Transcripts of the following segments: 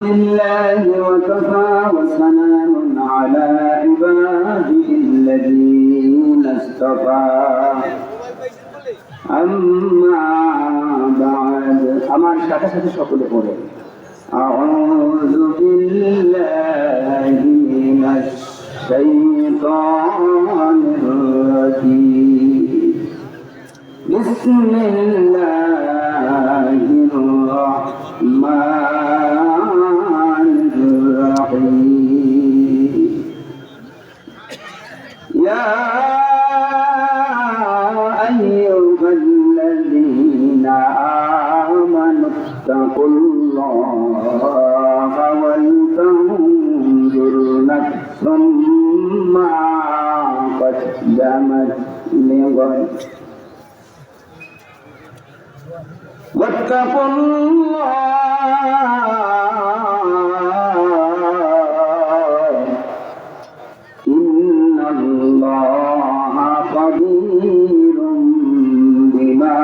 لله وكفى وسلام على عباده الذين اصطفى أما بعد আমার সাথে সাথে সকলে পড়ে أعوذ بالله من الشيطان الرجيم بسم الله الرحمن الرحيم يا أيها الذين آمنوا اتقوا الله ولتنظر نفس ما قدمت لغد واتقوا الله إن الله خبير بما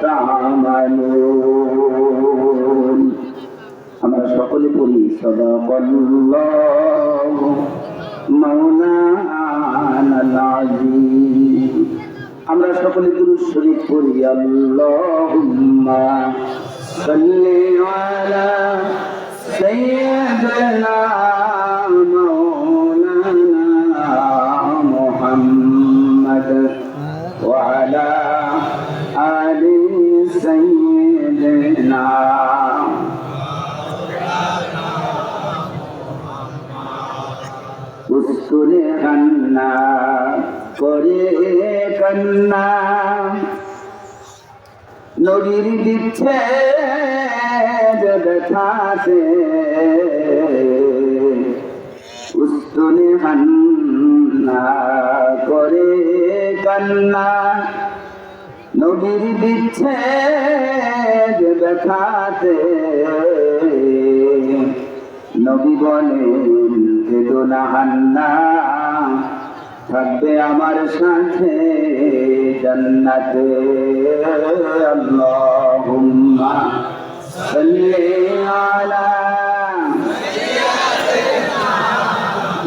تعملون আমরা সকলে পড়ি সাদাকাল্লাহু মাওলানাল আযীম। আমরা সকলে দুরূদ শরীফ পড়ি আল্লাহুম্মা সাল্লি আলা সাইয়্যিদিনা মাওলানা মুহাম্মদ ওয়া আলা আলি সাইয়্যিদিনা উসকুরে কান্না করে কান্না নদীর দিচ্ছে ব্যথাতে উসকুরে কান্না করে কান্না নদীর দিচ্ছে ব্যথাতে নবী বলেন বেদনা হান্না থাকবে আমার সাথে জান্নাতে। আল্লাহুম্মা সাল্লি আলা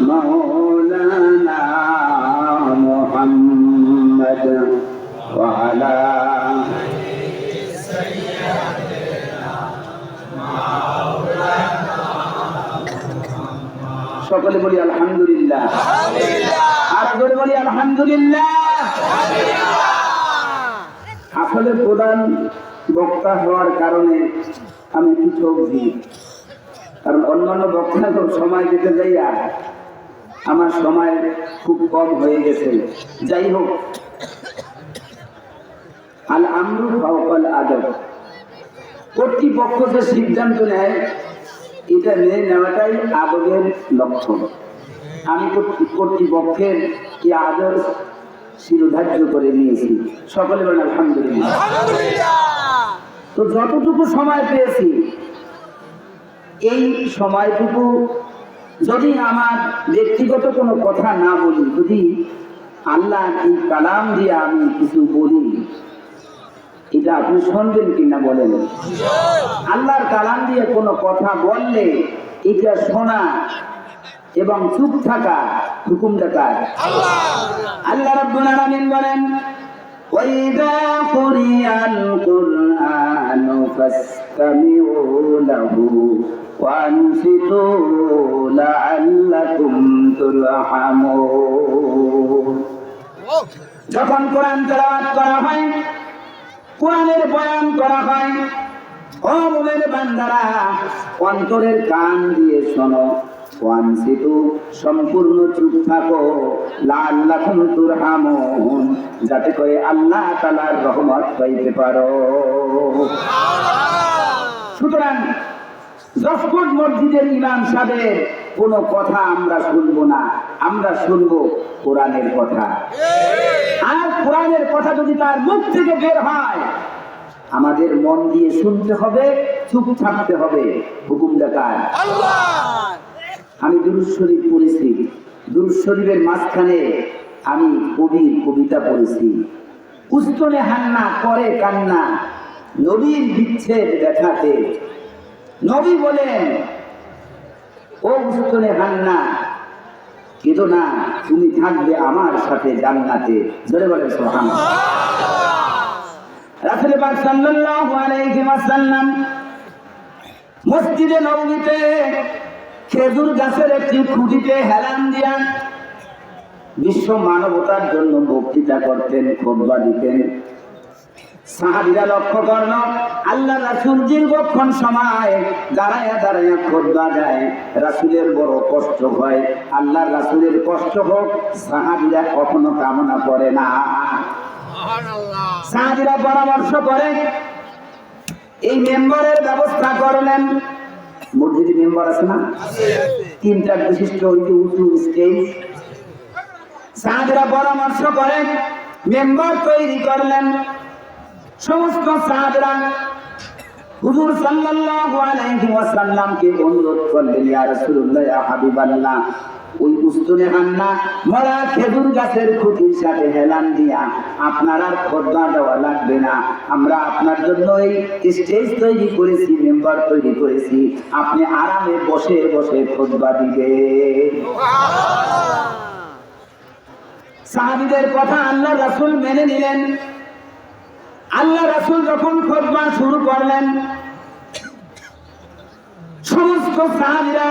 মাওলানা মুহাম্মদ ওয়া আলা সকলে বলি আলহামদুলিল্লাহ। আর জোরে বলি আলহামদুলিল্লাহ। আসলে প্রধান বক্তা হওয়ার কারণে আমি কিছু অবধি, কারণ অন্যান্য বক্তা তো সময় দিতে যাইয়া আমার সময় খুব কম হয়ে গেছে। যাই হোক, আল আমরু ফাওকাল আদব, কর্তৃপক্ষ যে সিদ্ধান্ত নেয় এটা মেনে নেওয়াটাই আদবের লক্ষণ। আমি কর্তৃপক্ষের কি আদব শিরোধার্য করে নিয়েছি। সকলে বলেন আলহামদুলিল্লাহ। তো যতটুকু সময় পেয়েছি এই সময়টুকু যদি আমার ব্যক্তিগত কোনো কথা না বলি, যদি আল্লাহ এই কালাম দিয়ে আমি কিছু বলি, এটা আপনি শুনবেন কিনা বলেন? আল্লাহর কালাম দিয়ে কোনো কথা বললে এটা শোনা এবং চুপ থাকা হুকুমটা কার? আল্লাহ রাব্বুল আলামিন বলেন, ওয়াইদা কুরিয়াল কুরআনু ফাসতামিউ লাহু ওয়া আনসিতু লাআল্লাকুম তুরহামুন। যখন কোরআন তেলাওয়াত করা হয়, কোরআনের বয়ান করা হয়, ও মুমিন বান্দারা অন্তরের কান দিয়ে শোনো, ওয়ানসিতু সম্পূর্ণ চুপ থাকো, লাআল্লাকুম তুরহামুন যাতে করে আল্লাহ তাআলার রহমত পাইতে পারো। সুতরাং 10 ফুট মসজিদের ইমাম সাহেবের কোনো কথা আমরা শুনবো না, আমরা শুনবো কোরআনের কথা। আর কোরআনের কথা যদি তার মুখ থেকে বের হয় আমাদের মন দিয়ে শুনতে হবে, চুপ থাকতে হবে। হুকুমটা কার? আল্লাহ। আমি দুরূদ শরীফ পড়েছি, দুরূদ শরীফের মাঝখানে আমি কবির কবিতা পড়েছি, উস্তনে হান্না করে কান্না নবীর বিচ্ছেদ দেখাতে নবী বলেন, ও উস্তুনে হান্না, কেঁদো না, তুমি থাকবে আমার সাথে জান্নাতে। জোরে বলেন সুবহানাল্লাহ। রাসূল পাক সাল্লাল্লাহু আলাইহি ওয়াসাল্লাম মসজিদে নববীতে খেজুর গাছের একটি খুঁটিতে হেলান দিয়া বিশ্ব মানবতার জন্য বক্তৃতা করতেন, খুতবা দিতেন। সাহাবীরা লক্ষ্য করল, আল্লাহ রাসূল দীর্ঘক্ষণ সময় দাঁড়ায়া দাঁড়ায়া খুতবা দেয়, রাসূলের বড় কষ্ট হয়। আল্লাহ রাসূলের কষ্ট হোক সাহাবীরা কখনো কামনা করে না। সাহাবীরা পরামর্শ করে এই মেম্বারের ব্যবস্থা করলেন। মসজিদে মেম্বার আছে না? তিনটা বিশিষ্ট হইতে উঁচু স্টেজ। সাহাবীরা পরামর্শ করে মেম্বার তৈরি করলেন। সমস্ত সাহাবীরা হুজুর সাল্লাল্লাহু আলাইহি ওয়াসাল্লামকে অনুরোধ করলেন, ইয়া রাসূলুল্লাহ, ইয়া হাবিবাল্লাহ, ওই উস্তুনে হান্না মরা খেজুর গাছের খুঁটির সাথে হেলান দিয়া আপনার আর খুতবা দেওয়া লাগবে না। আমরা আপনার জন্য এই স্টেজ তৈরি করেছি, মেম্বার তৈরি করেছি, আপনি আরামে বসে বসে খুতবা দিবেন। সাহাবীদের কথা আল্লাহ রাসূল মেনে নিলেন। আল্লাহ রাসূল যখন খুতবা শুরু করলেন, সমস্ত সাহাবীরা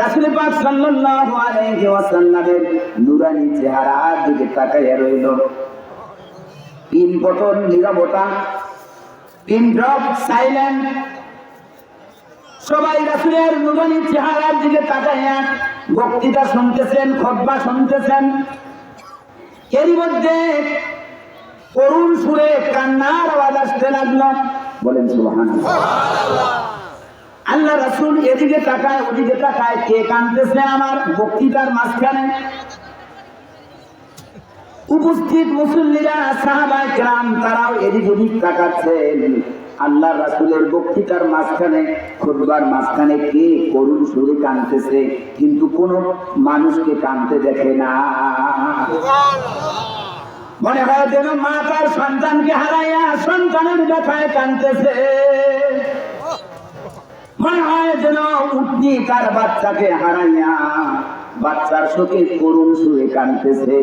রাসূল পাক সাল্লাল্লাহু আলাইহি ওয়াসাল্লামের নূরানি চেহারার দিকে তাকাইয়া রইল। পিন বটন নীরবতা, পিন ড্রপ সাইলেন্ট। সবাই রাসূলের নূরানি চেহারার দিকে তাকাইয়া বক্তৃতা শুনতেছেন, খুতবা শুনতেছেন। এরই মধ্যে করুণ সুরে কান্নার আওয়াজ আসতে লাগলো। বলেন সুবহানাল্লাহ। আল্লাহ রাসূল এদিকে তাকায় ওদিকে তাকায়, কে কাঁদতেছে আমার বক্তৃতার মাঝখানে? উপস্থিত মুসল্লিরা, সাহাবায়ে কেরাম, তারাও এদিক ওদিক তাকাচ্ছেন। আল্লাহ রাসূলের বক্তৃতার মাঝখানে, খুতবার মাঝখানে কে করুণ সুরে কাঁদতেছে, কিন্তু কোন মানুষকে কাঁদতে দেখে না। মনে হয় যেন মা তার সন্তানকে হারাইয়া সন্তানের ব্যথায় কাঁদতেছে। মনে হয় যেন উটনি তার বাচ্চাকে হারাইয়া বাচ্চার শোকে করুণ সুরে কাঁদতেছে।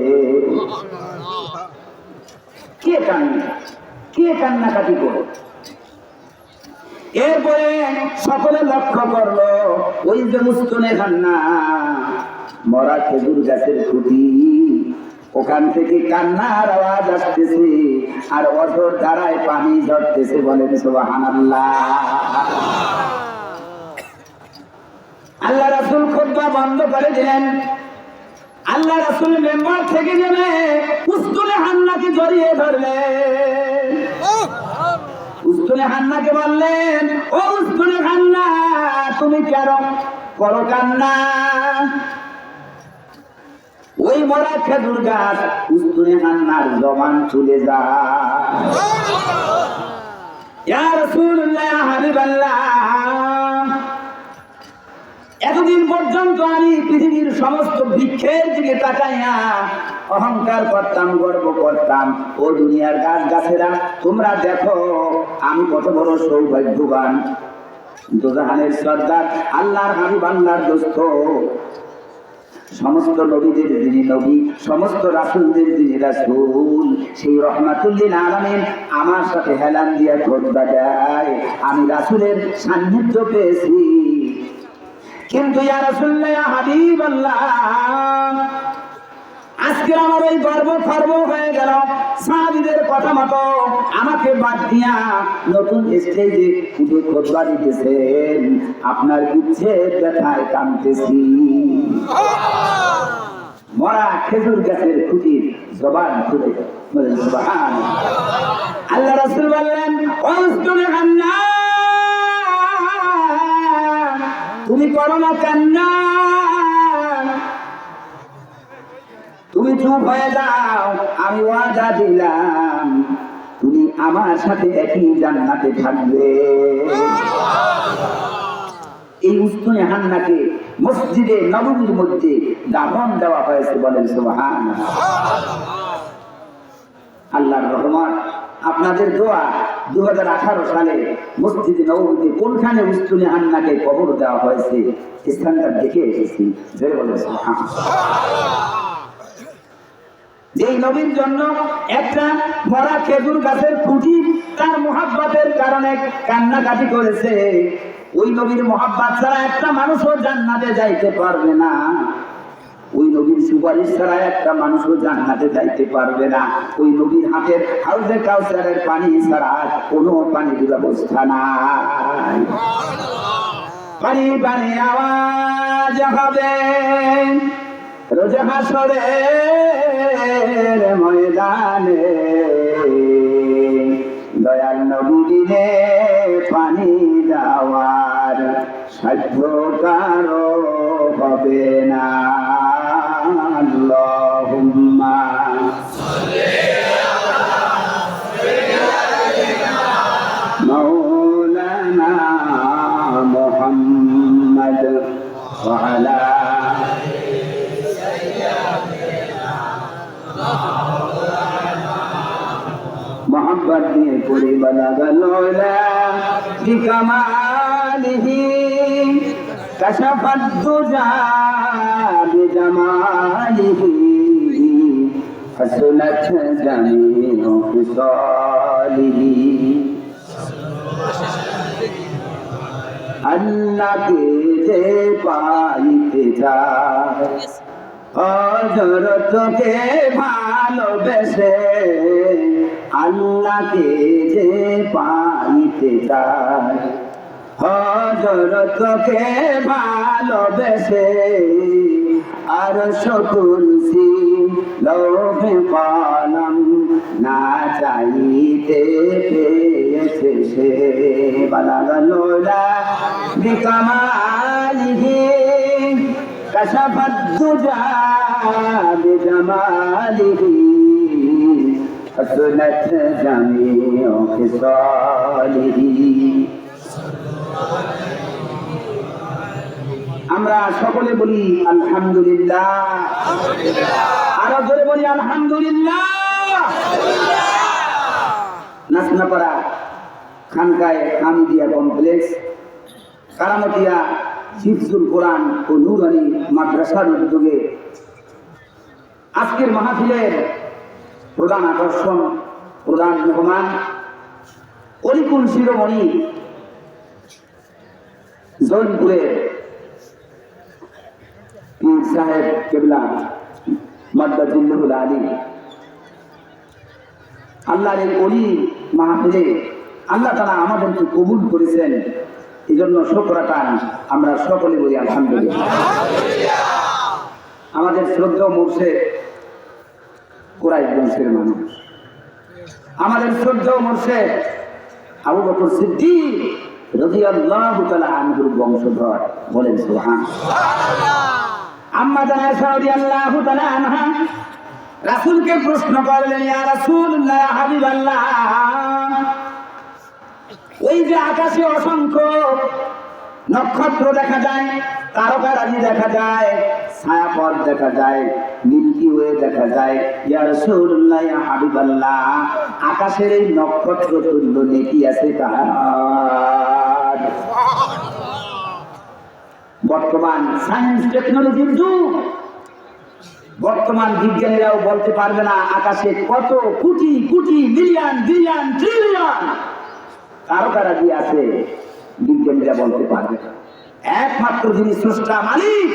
কে কান্না, কে কান্নাকাটি করে? এরপরে সকলে লক্ষ্য করলো, ওই যে উস্তুনে হান্না মরা খেজুর গাছের খুঁটি, ওখান থেকে কান্নার আওয়াজ আসতেছে আর অঝোর ধারায় পানি ঝরতেছে। বলেন সুবহানাল্লাহ। আল্লাহ রাসূল খুতবা বন্ধ করে দিলেন। আল্লাহ রাসূল মেম্বার থেকে নেমে উস্তুনে হান্নাকে জড়িয়ে ধরলেন। উস্তুনে হান্নাকে বললেন, ও উস্তুনে হান্না, তুমি কেন করো কান্না? ওই মরা খেজুর গাছ উস্তুনে হান্নার জবান চলে যায়। ইয়া রাসূলুল্লাহ, ইয়া হাবিবাল্লাহ, এতদিন পর্যন্ত আমি পৃথিবীর সমস্ত বৃক্ষের দিকে তাকাইয়া অহংকার করতাম, গর্ব করতাম। ও দুনিয়ার গাছ গাছেরা, তোমরা দেখো আমি কত বড় সৌভাগ্যবান। দোজাহানের সর্দার, আল্লাহর হাবিব, আল্লাহর দোস্ত, সমস্ত নবীদের যিনি নবী, সমস্ত রাসূলদের যিনি রাসূল, সেই রাহমাতুল লিল আলামিন আমার সাথে হেলান দিয়া খুতবা দেয়। আমি রাসূলের সান্নিধ্য পেয়েছি। কিন্তু ইয়া রাসূলুল্লাহ, ইয়া হাবিবাল্লাহ, আজকে আমার এই গর্ব খর্ব হয়ে গেল। সাহাবীদের কথা মতো আমাকে বাদ দিয়া নতুন স্টেজে উঠে খুতবা দিতেছেন, আপনার ইচ্ছের ব্যথায় কাঁদতেছি। মরা খেজুর গাছের খুঁটির জবান খুলে। বলেন সুবহানাল্লাহ। আল্লাহ রাসূল বললেন, ও উস্তুনে হান্না, তুমি করো না কান্না, তুমি চুপ হয়ে যাও। আমি ওয়াদা দিলাম তুমি আমার সাথে একই জান্নাতে থাকবে। এই উস্তুনে হান্নাকে মসজিদে নববীর মধ্যে দাফন দেওয়া হয়েছে। বলেন সুবহানাল্লাহ। আল্লাহর রহমত, আপনাদের দোয়া 2018 সালে মসজিদে নববীতে কোনখানে উস্তুনে হান্নাকে কবর দেওয়া হয়েছে স্থানটা দেখে এসেছি। জোরে বলেন সুবহানাল্লাহ। যেই নবীর জন্য একটা মরা খেজুর গাছের খুঁটি তার মুহাব্বতের কারণে কান্নাকাটি করেছে, ওই নবীর মুহাব্বত ছাড়া একটা মানুষও জান্নাতে যাইতে পারবে না। ওই নবীর সুপারিশ ছাড়া একটা মানুষও জান্নাতে যাইতে পারবে না। ওই নবীর হাতের হাউজে কাউসারের পানি ছাড়া কোনো পানির ব্যবস্থা নাই। পানি পানি আওয়াজ হবে রোজ হাসরের ময়দানে, দয়াল নবীরে পানি দেওয়ার সাধ্য কারো হবে না। আল্লাহুম্মা মাওলানা মুহাম্মদ ওয়া আলা मोहब्बत दिए पूरी बना गलोला बिकमालिही कशफत दुजा बिजमालिही हसनत जमीओ खिसालिही। अल्लाह के जे पाइते जाए হযরতকে ভালোবেসে, আল্লাহকে যে পাইতে চায় হযরতকে ভালোবেসে, আর কুরসি লৌহে কলম না চাইতে পেয়েছে সে। বালাগালোলা বিকামালিহি कशफत दुजा बिजमालिही हसनत जमीओ खिसालिही। আমরা সকলে বলি আলহামদুলিল্লাহ, আরো জোরে বলি আলহামদুলিল্লাহ। নাসনাপাড়া খানকায় হামিদিয়া কমপ্লেক্স, কারামতিয়া হিফজুল কোরআন ও নুরানি মাদ্রাসার উদ্যোগে আজকের মাহফিলের প্রধান আকর্ষণ, প্রধান মেহমান, অলিকুল শিরোমণি জৈনপুরের পীর সাহেব কেবলা মাদ্দাতুল্লাহুল আলী, আল্লাহর এই অলি মাহফিলে আল্লাহ তাআলা আমাদেরকে কবুল করেছেন, এই জন্য শুকরাটান আমরা সকলে বলি আলহামদুলিল্লাহ। আমাদের শ্রদ্ধা মুর্শিদ কুরাইশ বংশের মানুষ, আমাদের শ্রদ্ধা মুর্শিদ আবু বকর সিদ্দিক রাদিয়াল্লাহু তাআলা আনহুর বংশধর, বলেন সুবহানাল্লাহ। আম্মা জানা আয়েশা রাদিয়াল্লাহু তাআলা আনহা রাসূলকে প্রশ্ন করলেন, ইয়া রাসূলুল্লাহ, ইয়া হাবিবাল্লাহ, ওই যে আকাশে অসংখ্য নক্ষত্র দেখা যায়, তারকারাজি দেখা যায়, ছায়াপথ দেখা যায়, মিল্কি ওয়ে দেখা যায়, ইয়া রাসূলুল্লাহ, ইয়া হাবিবাল্লাহ, আকাশের এই নক্ষত্র তুল্য নেকি আছে কার? বর্তমান সায়েন্স টেকনোলজির যুগ, বর্তমান বিজ্ঞানীরাও বলতে পারবে না আকাশে কত crore crore million billion trillion তারকারাজি আছে, বিজ্ঞানীরা বলতে পারবে না। একমাত্র যিনি স্রষ্টা মালিক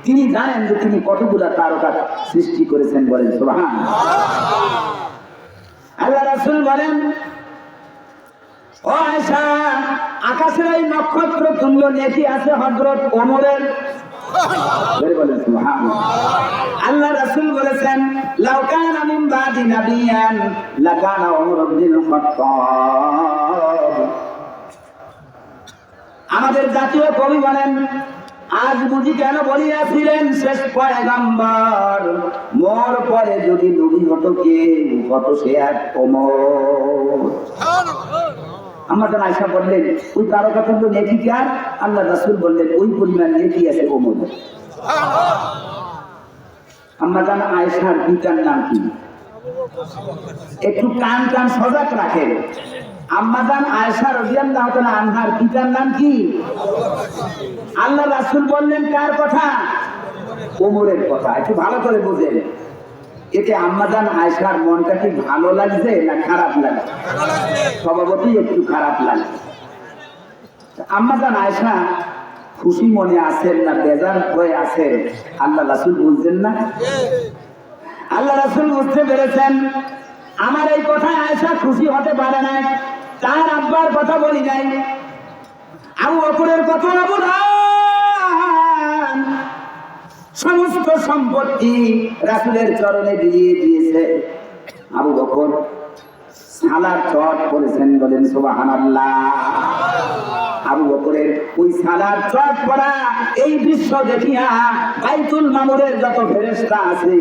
তিনি জানেন যে তিনি কতগুলা তারকা সৃষ্টি করেছেন, বলেন সুবহানাল্লাহ। আল্লাহ রাসূল বলেন, ও আয়েশা, আকাশের এই নক্ষত্র তুল্য নেকি আছে হযরত ওমরের, বলেন সুবহানাল্লাহ। আল্লাহ রাসূল বলেছেন, লাউ কানা মিন বাদি নাবিয়ান লাকানা ওমর ইবনুল খাত্তাব। আমাদের জাতীয় কবি বলেন, আজ বুঝি কেন বলিয়াছিলেন শেষ পয়গম্বর, মোর পরে যদি নবী হতো কে হতো সে এক ওমর। আম্মা জান আয়েশা বললেন, ওই তারকা তুল্য নেকি কার? আল্লাহ রাসূল বললেন, ওই পরিমাণ নেকি আছে ওমর। আম্মা জান আয়েশার পিতার নাম কি? একটু কান সজাগ রাখেন। আম্মাজান আয়েশা রাদিয়াল্লাহু তাআলা আনহার পিতার নাম কি? আল্লাহ রাসূল বললেন কার কথা? ওমরের কথা। একটু ভালো করে বুঝেন, এতে আম্মাজান আয়েশার মনটা কি ভালো লাগছে না খারাপ লাগছে? স্বভাবতই একটু খারাপ লাগছে। আম্মাজান আয়েশা খুশি মনে আছেন না বেজার হয়ে আছেন আল্লাহ রাসূল বুঝছেন না? আল্লাহ রাসূল বুঝতে পেরেছেন আমার এই কথায় আয়েশা খুশি হতে পারে না। তার আব্বার কথা বলি নাই, আবু বকরের কত অবদান, সমস্ত সম্পত্তি রাসূলের চরণে বিলিয়ে দিয়েছে। আবু বকর সালার চট করেছেন, বলেন সুবহানাল্লাহ। আবু বকরের ওই সালার চট পড়া এই দৃশ্য দেখিয়া বাইতুল মামুরের যত ফেরেশতা আছে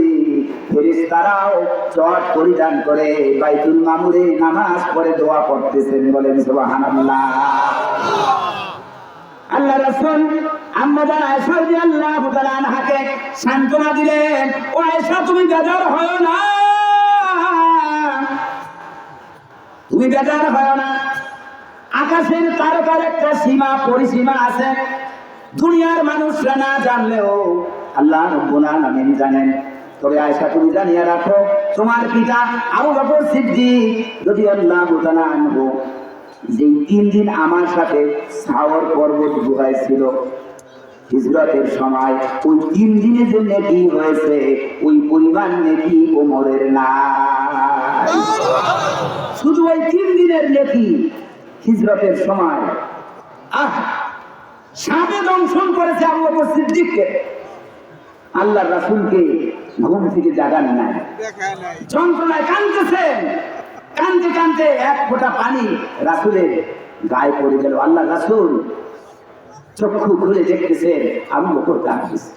ফেরেশতারাও চট পরিধান করে বাইতুল মামুরে নামাজ পড়ে দোয়া পড়তেছেন, বলেন সুবহানাল্লাহ। আল্লাহ রাসূল আম্মাজান আয়েশা রাদিয়াল্লাহু তাআলা আনহাকে সান্ত্বনা দিলেন, ও আয়েশা তুমি বেজার হয়ো না, তুমি বেজার হয়ো না। আকাশের তারকার একটা সীমা পরিসীমা আছে, দুনিয়ার মানুষরা না জানলেও আল্লাহ রাব্বুল আলামিন জানেন। তবে আয়েশা তুমি জানিয়ে রাখো তোমার পিতা আবু বকর সিদ্দিক রাদিয়াল্লাহু তাআলা আনহু যেই 3 দিন আমার সাথে সাওর পর্বত গুহায় ছিল হিজরতের সময়, ওই 3 দিনে যে নেকি হয়েছে ওই পরিমাণ নেকি ওমরের নাই। শুধু ওই 3 দিনের নেকি হিজরতের সময় সাপে দংশন করেছে আবু বকর সিদ্দিককে। আল্লাহ রাসূলকে ঘুম থেকে জাগান নাই, যন্ত্রণায় কাঁদতেছেন, কাঁদতে কাঁদতে এক ফোঁটা পানি রাসূলের গায়ে পড়ে গেল। আল্লাহ রাসূল চক্ষু খুলে দেখতেছেন আবু বকর কাঁদতেছে।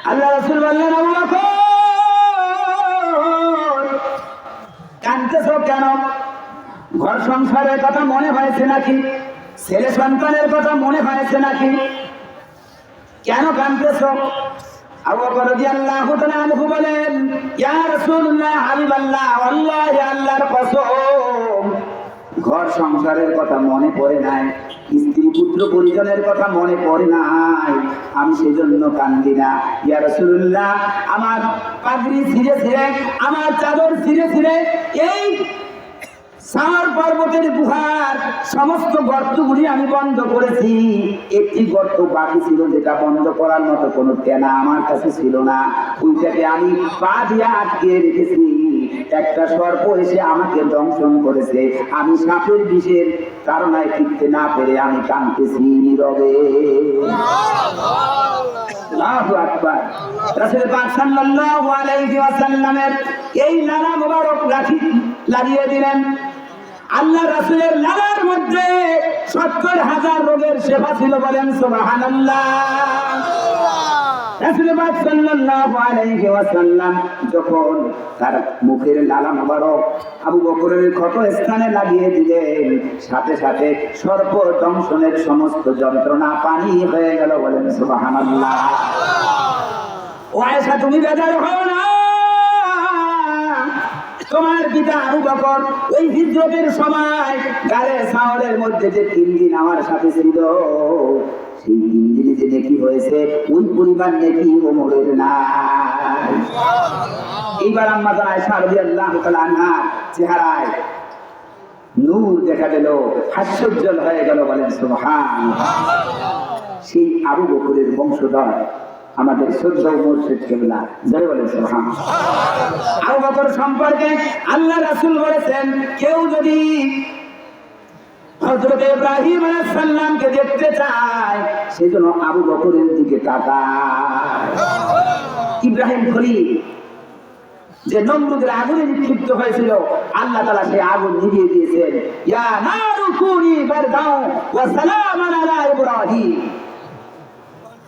আল্লাহ রাসূল বললেন, আবু বকর কাঁদতেছো কেন? ঘর সংসারের কথা মনে হয়েছে নাকি? ছেলে সন্তানের কথা মনে হয়েছে নাকি? কেন কাঁদতেছো? আবু বকর রাদিয়াল্লাহু তাআলা আনহু বলেন, ইয়া রাসূলুল্লাহ হাবিবাল্লাহ, ওয়াল্লাহি আল্লাহর কসম ঘর সংসারের কথা মনে পড়ে নাই, স্ত্রী পুত্র পরিজনের কথা মনে পড়ে নাই, আমি সেজন্য কান্দি না। ইয়া রাসূলুল্লাহ আমার পাগড়ি ছিঁড়ে ছিঁড়ে, আমার চাদর ছিঁড়ে ছিঁড়ে এই সাওর পর্বতের গুহার সমস্ত গর্তগুলি আমি বন্ধ করেছি। একটি গর্ত বাকি ছিল যেটা বন্ধ করার মতো কোনো টেনা আমার কাছে ছিল না, ওইটাকে আমি পা দিয়ে আটকে রেখেছি। একটা সর্প এসে আমাকে দংশন করেছে, আমি সাপের বিষের কারণে টিকতে না পেরে আমি কাঁদতেছি নীরবে। আল্লাহু আকবার। রাসূল পাক সাল্লাল্লাহু আলাইহি ওয়াসাল্লামের এই লালা মোবারক লাগিয়ে দিলেন। আল্লাহ রাসূলের লালার মধ্যে ৭০,০০০ রোগের সেবা ছিল, বলেন সুবহানাল্লাহ। রাসূল পাক সাল্লাল্লাহু আলাইহি ওয়াসাল্লাম যখন তার মুখের লালা মোবারক আবু বকরের ক্ষত স্থানে লাগিয়ে দিলেন, সাথে সাথে সর্প দংশনের সমস্ত যন্ত্রণা পানি হয়ে গেল, বলেন সুবহানাল্লাহ। ও আয়েশা তুমি বেজার হও না, তোমার পিতা আবু বকর ওই হিজরতের সময় গারে সাওরের মধ্যে যে 3 দিন আমার সাথে ছিল, সেই 3 দিনে যে নেকি হয়েছে ওই পরিমাণ নেকি ওমরের নাই। এইবার আম্মাজান আয়েশা রাদিয়াল্লাহু তাআলা আনহার চেহারায় নূর দেখা দিল, হাস্যোজ্জ্বল হয়ে গেল, বলেন সুবহানাল্লাহ। সেই আবু বকরের বংশধর আমাদের শ্রদ্ধেয় মুর্শিদ কিবলা, জয় বলেন সুবহানাল্লাহ। আবু বকর সম্পর্কে আল্লাহ রাসূল বলেছেন, কেউ যদি হযরত ইব্রাহিম আলাইহিস সালামকে দেখতে চায় সেজন্য আবু বকরের দিকে তাকায়। ইব্রাহিম খলিল যে নমরুদের আগুনে নিক্ষিপ্ত হয়েছিল, আল্লাহ তাআলা সেই আগুন নিভিয়ে দিয়েছেন। ইয়া নারু কুনি বারদাও ওয়া সালামান আলা ইব্রাহিম।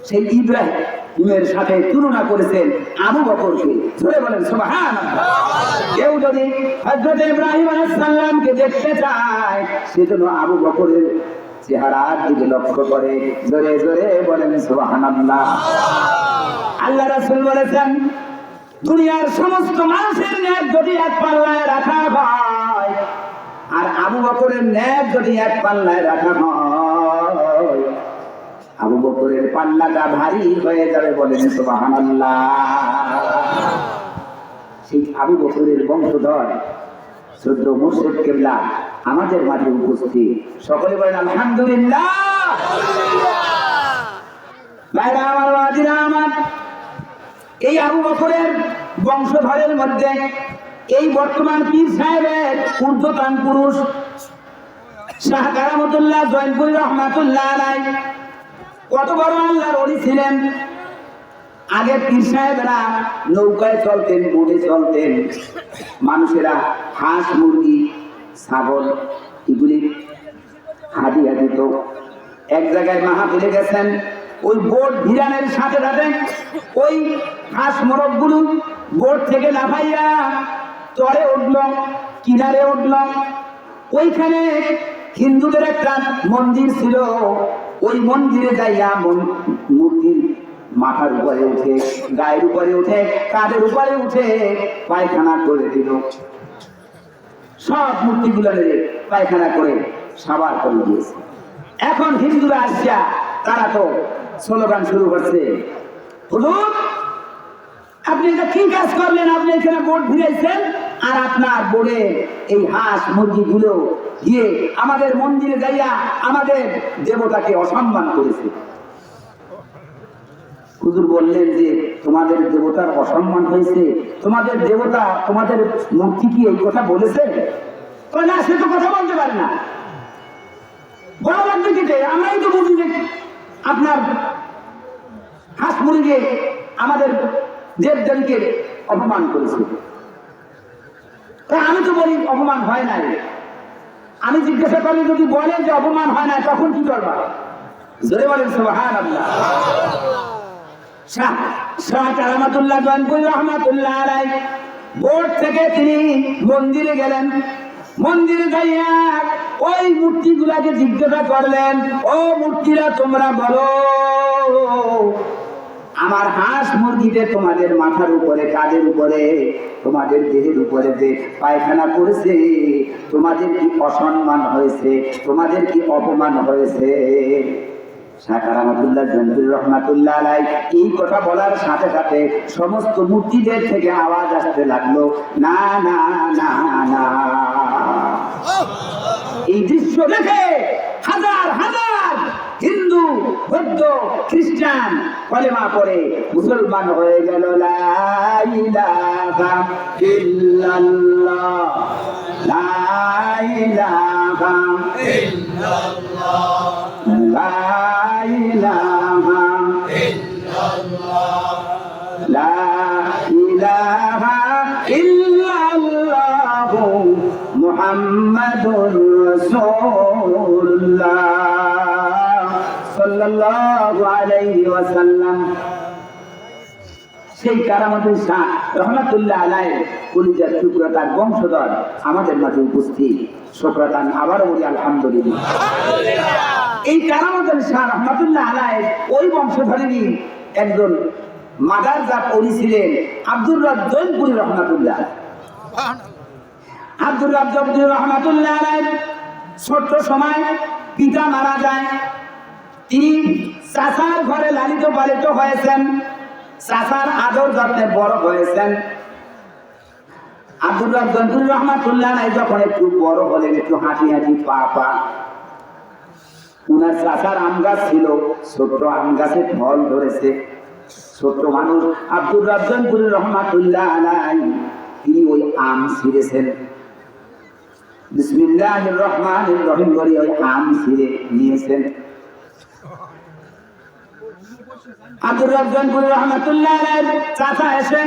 সেই ইব্রাহিমের সাথে তুলনা করেছেন আবু বকরকে, জোরে বলেন সুবহানাল্লাহ। কেউ যদি হযরত ইব্রাহিম আলাইহিস সালামকে দেখতে চায় সেজন্য আবু বকরের চেহারার দিকে লক্ষ্য করে, জোরে জোরে বলেন সুবহানাল্লাহ। আল্লাহ রাসূল বলেছেন, দুনিয়ার সমস্ত মানুষের ন্যায় যদি এক পাল্লায় রাখা হয় আর আবু বকরের ন্যাক যদি এক পাল্লায় রাখা হয়, আবু বকরের পাল্লাটা ভারী হয়ে যাবে, বলেন সুবহানাল্লাহ। সেই আবু বকরের বংশধর শ্রদ্ধ মুর্শিদ কিবলা আমাদের মাঝে উপস্থিত, সকলে বলেন আলহামদুলিল্লাহ। ভাইরা আমার, বাজিরা আমার, এই আবু বকরের বংশধরের মধ্যে এই বর্তমান পীর সাহেবের ঊর্ধ্বতন পুরুষ শাহ কারামতুল্লাহ জয়নপুরি রহমাতুল্লাহ আলাইহি কত বড় আল্লাহর ওলি ছিলেন। আগে পীর সাহেবরা নৌকায় চলতেন, বোটে চলতেন, মানুষেরা হাঁস মুরগি ছাগল এগুলি হাদিয়া দিত। এক জায়গায় মাহফিলে গেছেন, ওই বোট ভিড়ানের সাথে সাথে ওই হাঁস মোরগগুলো বোট থেকে লাফাইয়া তরে উঠল, কিনারে উঠল। ওইখানে হিন্দুদের একটা মন্দির ছিল, ওই মন্দিরে যাইয়া মূর্তির মাথার উপরে উঠে, গায়ের উপরে উঠে, কাঁধের উপরে উঠে পায়খানা করে দিল। সব মূর্তিগুলো পায়খানা করে সাবার করে দিয়েছে। এখন হিন্দুরা আসিয়া তারা তো স্লোগান শুরু করছে, হুজুর আপনি এটা কি কাজ করলেন? আপনি এখানে বোট ভিড়াইছেন আর আপনার বোর্ডে এই হাঁস মুরগিগুলো গিয়ে আমাদের মন্দিরে যাইয়া আমাদের দেবতাকে অসম্মান করেছে। হুজুর বললেন যে তোমাদের দেবতার অসম্মান হয়েছে? তোমাদের দেবতা, তোমাদের মূর্তি কি এই কথা বলেছে? না, সে তো কথা বলতে পারে না। বড় লাগবে কিতে? আমরাই তো বুঝি যে আপনার হাঁস মুরগি আমাদের দেবদেবীকে অপমান করেছে। আমি তো বলি অপমান হয় নাই। আমি জিজ্ঞাসা করি, যদি বলেন যে অপমান হয় না, তখন কি করবা? জোরে বলেন সুবহানাল্লাহ। শাহ কারামাতুল্লাহ জয়নপুরি রহমাতুল্লাহ আলাইহি বোট থেকে তিনি মন্দিরে গেলেন। মন্দিরে যাইয়া ওই মূর্তিগুলাকে জিজ্ঞাসা করলেন, ও মূর্তিরা তোমরা বলো, আমার হাঁস মুরগিতে তোমাদের মাথার উপরে, কাঁধের উপরে, তোমাদের দেহের উপরে যে পায়খানা করেছে, তোমাদের কি অসম্মান হয়েছে? তোমাদের কি অপমান হয়েছে? শাহ কারামাতুল্লাহ জয়নপুরি রহমাতুল্লাহ আলাইহি এই কথা বলার সাথে সাথে সমস্ত মূর্তিদের থেকে আওয়াজ আসতে লাগলো, না না না না। এই দৃশ্য দেখে হাজার হাজার হিন্দু, বৌদ্ধ, খ্রিস্টান কলেমা পড়ে মুসলমান হয়ে গেল। লা ইলাহা ইল্লাল্লাহ, লা ইলাহা ইল্লাল্লাহ, লা ইলাহা ইল্লাল্লাহ, লা ইলাহা ইল্লাল্লাহ মুহাম্মাদুর রাসূলুল্লাহ সাল্লাল্লাহু আলাইহি ওয়াসাল্লাম। সেই কারামতুল শাহ রহমাতুল্লাহ আলাইহি কলিজার টুকরা তার বংশধর আমাদের মাঝে উপস্থিত। শুকরাতান আবারও বলি আলহামদুলিল্লাহ। এই কারামতুল শাহ রহমাতুল্লাহ আলাইহি ওই বংশধরেরই একজন মাদারজাত ওলি ছিলেন আব্দুর রাজ্জাক জয়নপুরি রহমাতুল্লাহ। আব্দুর রাজ্জাক জয়নপুরি রহমাতুল্লাহ আলাইহি ছোট সময় পিতা মারা যায়। তিনি চাচার ঘরে লালিত পালিত হয়েছেন, চাচার আদর যত্নে বড় হয়েছেন। আব্দুর রাজ্জাক জয়নপুরি রহমাতুল্লাহ আলাইহি যখন একটু বড় হলেন, একটু হাঁটি হাঁটি পা উনার চাচার আম গাছ ছিল, ছোট্ট আম গাছে ফল ধরেছে। ছোট্ট মানুষ আব্দুর রাজ্জাক জয়নপুরি রহমাতুল্লাহ আলাইহি তিনি ওই আম ছিঁড়েছেন। বিসমিল্লাহির রহমানির রহিম বলে ওই আম ছিঁড়ে নিয়েছেন। আব্দুর রাজ্জাক জয়নপুরি রহমাতুল্লাহ আলাইহি চাচা এসে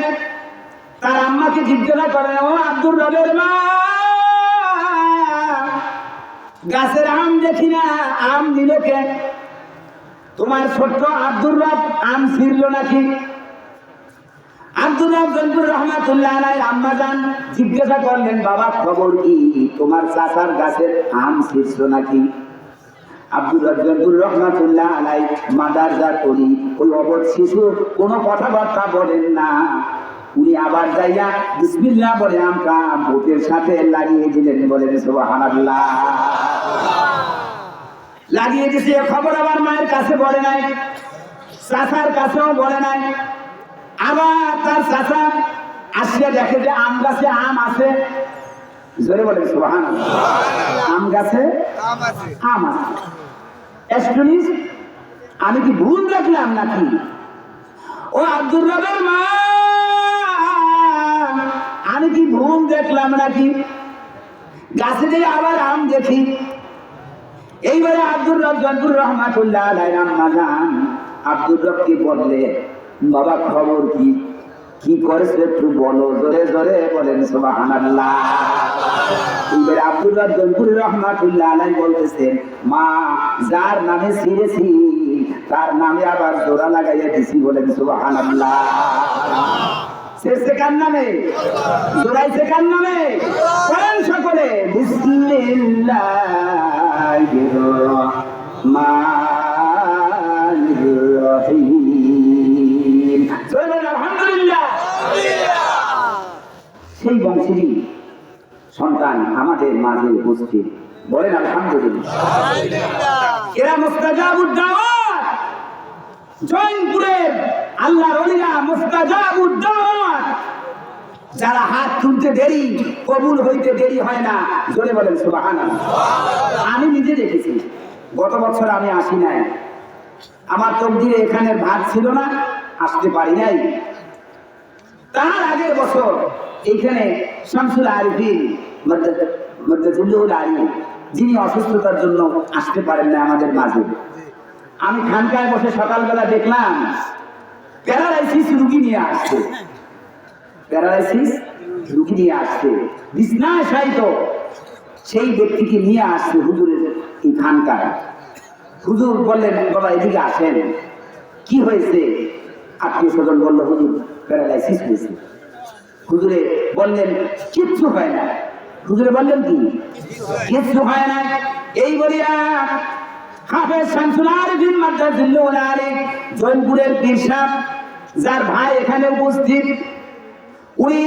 তার আম্মাকে জিজ্ঞাসা করেন, ও আব্দুর রবের মা, গাছের আম দেখি না, আম দিল কে? তোমার ছোট্ট আব্দুর রব আম ছিঁড়ল নাকি? আব্দুর রাজ্জাক জয়নপুরি রহমাতুল্লাহ আলাইহি আম্মা জান জিজ্ঞাসা করলেন, বাবা খবর কি? তোমার চাচার গাছের আম ছিঁড়ছো নাকি? আব্দুর রাজ্জাক জয়নপুরি রহমাতুল্লাহ আলাইহি মাদারজাত ওলি, ওই অবধ শিশু কোনো কথাবার্তা বলেন না। উনি আবার যাইয়া বিসমিল্লাহ বলে আমটা বুকের সাথে লাগিয়ে দিলেন, বলেন সুবহানাল্লাহ। লাগিয়ে দিছে, খবর আবার মায়ের কাছে বলে নাই, চাচার কাছেও বলে নাই। আবার তার চাচা আসিয়া দেখে যে আম গাছে আম আছে, জোরে বলেন সুবহানাল্লাহ। আম গাছে আম আছে। এস্টুনিস, আমি কি ভুল দেখলাম নাকি? ও আব্দুর রবের মা, আমি কি ভুল দেখলাম নাকি? গাছে যে আবার আম দেখি। এইবারে আব্দুর রব জয়পুর রহমাতুল্লাহ আলাইহি আম্মা জান আব্দুর রবকে বললে, বাবা খবর কি, কি করেছে একটু বলো, জোরে জোরে বলেন সুবহানাল্লাহ। এইবারে আব্দুর রব জয়পুর রহমাতুল্লাহ আলাইহি বলতেছেন, মা যার নামে ছিঁড়েছি তার নামে আবার জোড়া লাগাইয়া দিছি, বলেন সুবহানাল্লাহ। শেষে কার নামে, জোড়াইছে কার নামে? বলেন সকলে বিসমিল্লাহির রহমানির রহিম। বলেন আলহামদুলিল্লাহ। সেই বংশেরই সন্তান আমাদের মাঝে উপস্থিত, বলেন আলহামদুলিল্লাহ। এরা মুস্তাজাবুদ দাওয়াত, জৈনপুরের আল্লাহর ওলিরা মুস্তাজাবুদ দাওয়াত। যারা হাত তুলতে দেরি, কবুল হইতে দেরি হয় না, জোরে বলেন সুবহানাল্লাহ। আমি নিজে দেখেছি, গত বছর আমি আসি নাই, আমার তকদিরে এখানে ভাগ ছিল না, আসতে পারি নাই। তার আগের বছর এইখানে শামসুল আরিফিন মুদ্দাজিলুল আলী, যিনি অসুস্থতার জন্য আসতে পারেন না আমাদের মাঝে, আমি খানকায় বসে সকালবেলা দেখলাম প্যারালাইসিস রুগী নিয়ে আসছে, প্যারালাইসিস রুগী নিয়ে আসছে, বিছনায় শায়িত সেই ব্যক্তিকে নিয়ে আসছে হুজুরের এই খানকায়। হুজুর বললেন, বাবা এদিকে আসেন, কি হয়েছে? আত্মীয় স্বজন বললো, হুজুর প্যারালাইসিস হয়েছে। হুজুরে বললেন কিচ্ছু হয় না। হুজুরে বললেন কি কিচ্ছু হয় না? এই বলিয়া হাফেজ শামসুল আরিফিন মুদ্দাজিলুল আলী জৈনপুরের পীর সাহেব, যার ভাই এখানে উপস্থিত, উনি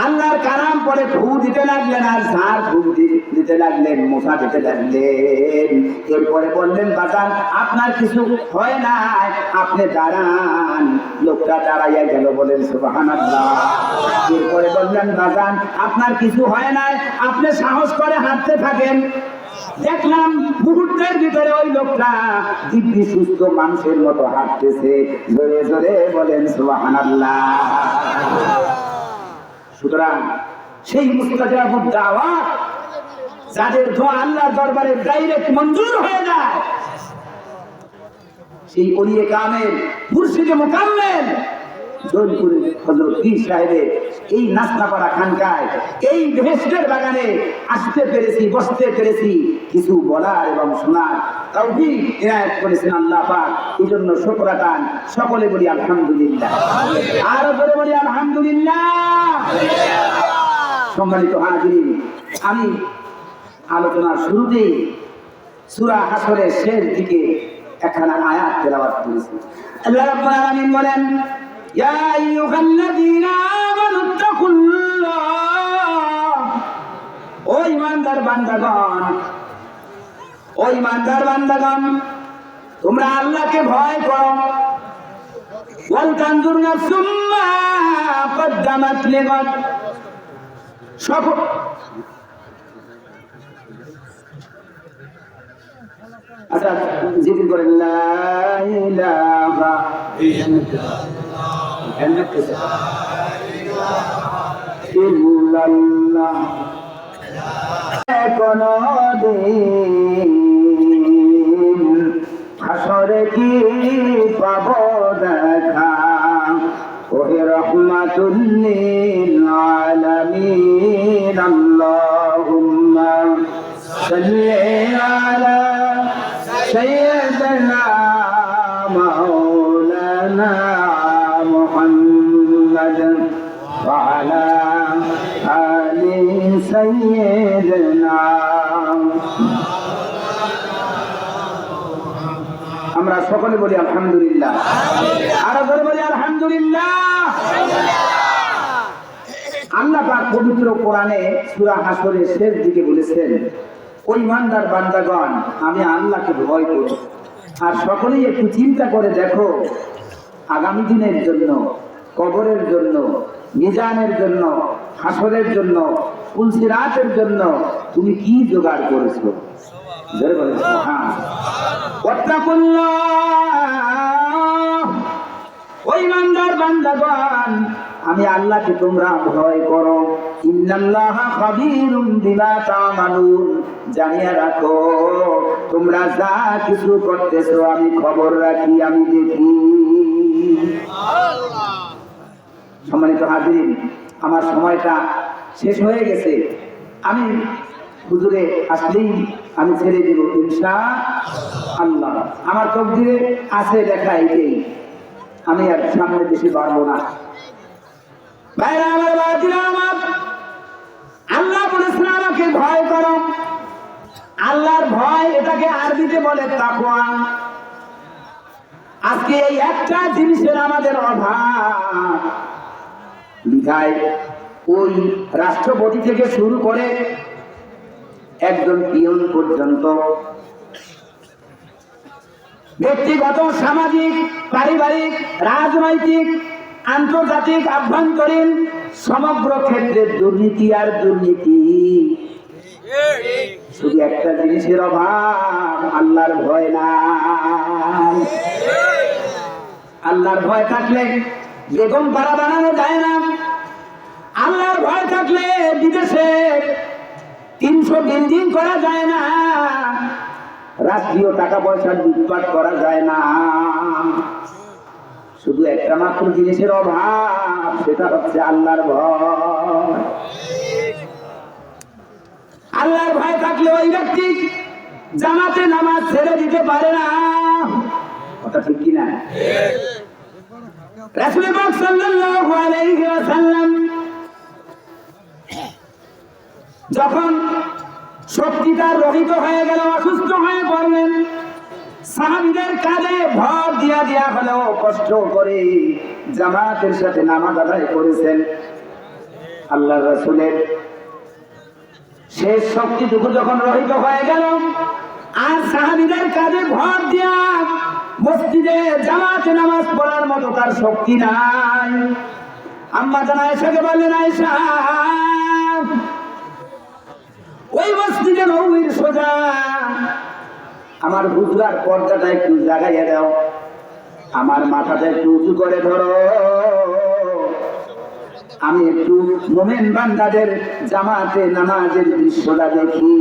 আল্লাহর কালাম পরে ফু দিতে লাগলেন, আর ঝাড় ফু দিতে লাগলেন, মশা দিতে লাগলেন। এরপরে বললেন, বাজান আপনার কিছু হয় না, আপনি দাঁড়ান। লোকটা দাঁড়াইয়া গেল, বলেন সুবহানাল্লাহ। এরপরে বললেন, বাজান আপনার কিছু হয় না, আপনি সাহস করে হাঁটতে থাকেন। দেখলাম মুহূর্তের ভিতরে ওই লোকটা দিব্যি সুস্থ মানুষের মতো হাঁটতেছে, জোরে জোরে বলেন সুবহানাল্লাহ। সুতরাং সেই মুস্তাজাবুদ দাওয়াত, যাদের দোয়া আল্লাহর দরবারে ডাইরেক্ট মঞ্জুর হয়ে যায়, সেই ওলিয়ে কামেল মুর্শিদে মুকাম্মেল জৈনপুরের হযরত পীর সাহেবের এই নাস্তাপাড়া খানকায়, এই বেহেশতের বাগানে আসতে পেরেছি, বসতে পেরেছি, কিছু বলার এবং শোনার তৌফিক ইনায়েত করেছেন আল্লাহ পাক। এই জন্য শুকর আদান সকলে বলি আলহামদুলিল্লাহ, আরো জোরে বলি আলহামদুলিল্লাহ। সম্মানিত হাজিরিন, আমি আলোচনার শুরুতেই সূরা হাসরের শেষ দিকে একখানা আয়াত তেলাওয়াত করেছি। আল্লাহ রাব্বুল আলামিন বলেন, ইয়া আইয়ুহাল্লাযীনা আমানু তাকুল্লাহ। ও ঈমানদার বান্দাগণ, ও ঈমানদার বান্দাগণ, তোমরা আল্লাহকে ভয় করো। ওয়াল তানজুর নাফসুম মা কদ্দামাত লিগাদ। আচ্ছা, জিকির করেন, লা ইলাহা ইল্লাল্লাহ। কোনদিন হাসরে কি পাব দেখা, ওহে রহমাতুল লিল আলামিন। আল্লাহুম্মা সাল্লি আলা সাইয়্যিদিনা মাওলানা মুহাম্মাদ ওয়া আলা আলি সাইয়্যিদিনা। আমরা সকলে বলি আলহামদুলিল্লাহ, আরো বলি আলহামদুলিল্লাহ। আল্লাহ পাক পবিত্র কোরআনে সূরা হাসরের শেষ দিকে বলেছেন, ওই ইমানদার বান্দাগণ আমি আল্লাহকে ভয় করি। আর সকলেই একটু চিন্তা করে দেখো, আগামী দিনের জন্য, কবরের জন্য, মিজানের জন্য, হাসরের জন্য, পুলসিরাতের জন্য তুমি কি জোগাড় করেছো? জোরে বলেন সুবহান। ওয়াত্তাকুল্লাহ, ওই ইমানদার বান্দাগণ আমি আল্লাহকে তোমরা ভয় করো। ইন্নাল্লাহা খাবীরুম বিমা তা'মালুন, জানিয়ে রাখো তোমরা যা কিছু করতেছো আমি খবর রাখি, আমি দেখি। সম্মানিত হাজিরিন, আমার সময়টা শেষ হয়ে গেছে। আমি হুজুরে আসলেই আমি ছেড়ে দেব ইনশাআল্লাহ। আমার তকদিরে আছে লেখা এটাই, আমি আর সামনে বেশি পারবো না। ভাইরা আমার, বাতিরা আমার, আল্লাহ বলেছেন আমাকে ভয় করো। আল্লাহর ভয়, এটাকে আরবিতে বলে তাকওয়া। আজকে এই একটা জিনিসের আমাদের অভাব। বিধায় ওই রাষ্ট্রপতি থেকে শুরু করে একজন পিয়ন পর্যন্ত ব্যক্তিগত, সামাজিক, পারিবারিক, রাজনৈতিক, আন্তর্জাতিক, আভ্যন্তরীণ সমগ্র ক্ষেত্রে দুর্নীতি আর দুর্নীতি। শুধু একটা জিনিসের অভাব, আল্লাহর ভয় নাই। আল্লাহর ভয় থাকলে বেগম পাড়া বানানো যায় না। আল্লাহর ভয় থাকলে বিদেশে 300 বিল্ডিং করা যায় না। রাষ্ট্রীয় টাকা পয়সা লুটপাট করা যায় না। শুধু একটা মাত্র জিনিসের অভাব, সেটা হচ্ছে আল্লাহর ভয়। আল্লাহর ভয় থাকলে ওই ব্যক্তি জামাতে নামাজ ছেড়ে দিতে পারে না। কথা ঠিক কিনা? রাসূল পাক সাল্লাল্লাহু আলাইহি ওয়াসাল্লাম যখন শক্তিটা রহিত হয়ে গেল, অসুস্থ হয়ে পড়লেন, সাহাবীদের কাঁধে ভর দিয়া হলেও কষ্ট করে জামাতের সাথে নামাজ আদায় করেছেন। আল্লাহর রাসূলের শেষ শক্তিটুকু যখন রহিত হয়ে গেল, আর সাহাবীদের কাঁধে ভর দিয়া মসজিদে জামাতে নামাজ পড়ার মতো তার শক্তি নাই। আম্মা জান আয়েশাকে বললেন, আয়েশা, ওই মসজিদে নববীর সোজা আমার হুজরার পর্দাটা একটু জাগাইয়া দাও, আমার মাথাটা একটু উঁচু করে ধরো, আমি একটু মুমিন বান্দাদের জামাতে নামাজের দৃশ্যটা দেখি।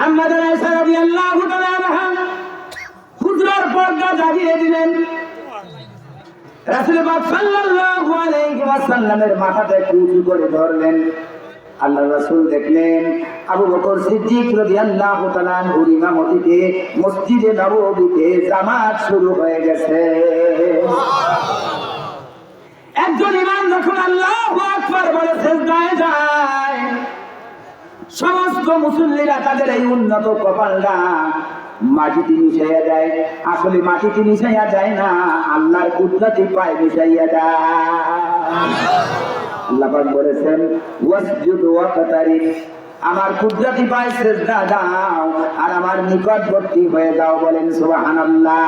আম্মা জান আয়েশা রাদিয়াল্লাহু তাআলা আনহা হুজরার পর্দা জাগিয়ে দিলেন। রাসূল পাক সাল্লাল্লাহু আলাইহি ওয়াসাল্লামের মাথাটা একটু উঁচু করে ধরলেন। আল্লাহর রাসূল দেখলেন আবু বকর সিদ্দিক রাদিয়াল্লাহু তাআলা আনহুর ইমামতিতে মসজিদে নববীতে জামাত শুরু হয়ে গেছে। একজন ইমাম যখন আল্লাহু আকবার বলে সিজদায় যায়, সমস্ত মুসল্লিরা তাদের এই উন্নত কপালটা মাটিতে মিশাইয়া যায়। আসলে মাটিতে মিশাইয়া যায় না, আল্লাহর কুদরতি পায়ে মিশাইয়া যায়। আল্লাহ পাক বলেছেন, ওয়াসজুদ ওয়াকতারিব, আমার কুদরতি পায়ে সিজদা দাও আর আমার নিকটবর্তী হয়ে যাও। বলেন সুবহানাল্লাহ।